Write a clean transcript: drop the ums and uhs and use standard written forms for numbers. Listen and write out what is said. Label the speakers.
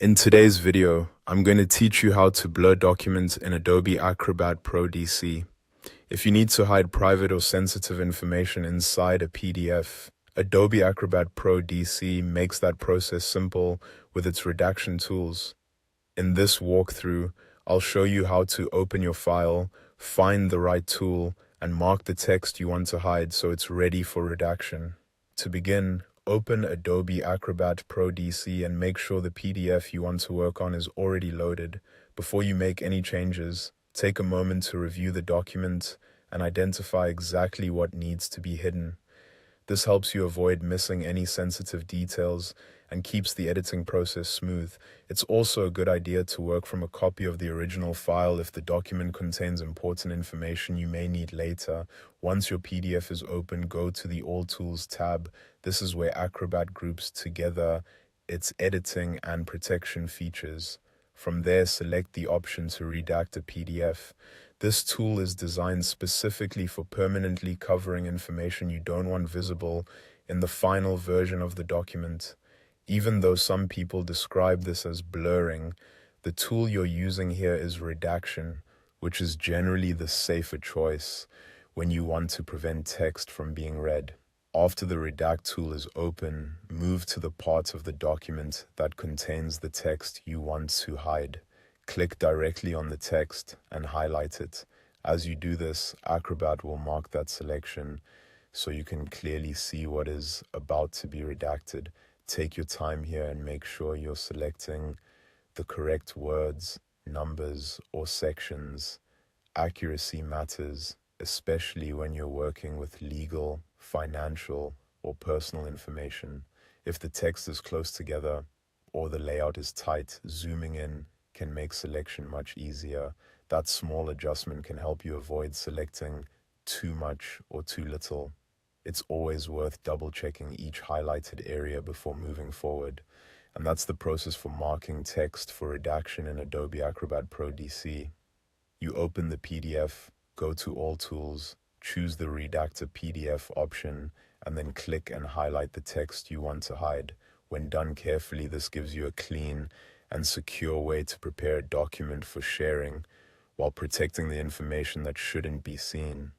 Speaker 1: In today's video, I'm going to teach you how to blur documents in Adobe Acrobat Pro DC. If you need to hide private or sensitive information inside a PDF, Adobe Acrobat Pro DC makes that process simple with its redaction tools. In this walkthrough, I'll show you how to open your file, find the right tool, and mark the text you want to hide so it's ready for redaction. To begin, open Adobe Acrobat Pro DC and make sure the PDF you want to work on is already loaded. Before you make any changes, take a moment to review the document and identify exactly what needs to be hidden. This helps you avoid missing any sensitive details and keeps the editing process smooth. It's also a good idea to work from a copy of the original file if the document contains important information you may need later. Once your PDF is open, go to the All Tools tab. This is where Acrobat groups together its editing and protection features. From there, select the option to redact a PDF. This tool is designed specifically for permanently covering information you don't want visible in the final version of the document. Even though some people describe this as blurring, the tool you're using here is redaction, which is generally the safer choice when you want to prevent text from being read. After the redact tool is open, move to the part of the document that contains the text you want to hide. Click directly on the text and highlight it. As you do this, Acrobat will mark that selection so you can clearly see what is about to be redacted. Take your time here and make sure you're selecting the correct words, numbers, or sections. Accuracy matters, especially when you're working with legal, financial, or personal information. If the text is close together or the layout is tight, zooming in can make selection much easier. That small adjustment can help you avoid selecting too much or too little. It's always worth double-checking each highlighted area before moving forward. And that's the process for marking text for redaction in Adobe Acrobat Pro DC. You open the PDF, go to All Tools, choose the Redact a PDF option, and then click and highlight the text you want to hide. When done carefully, this gives you a clean and secure way to prepare a document for sharing while protecting the information that shouldn't be seen.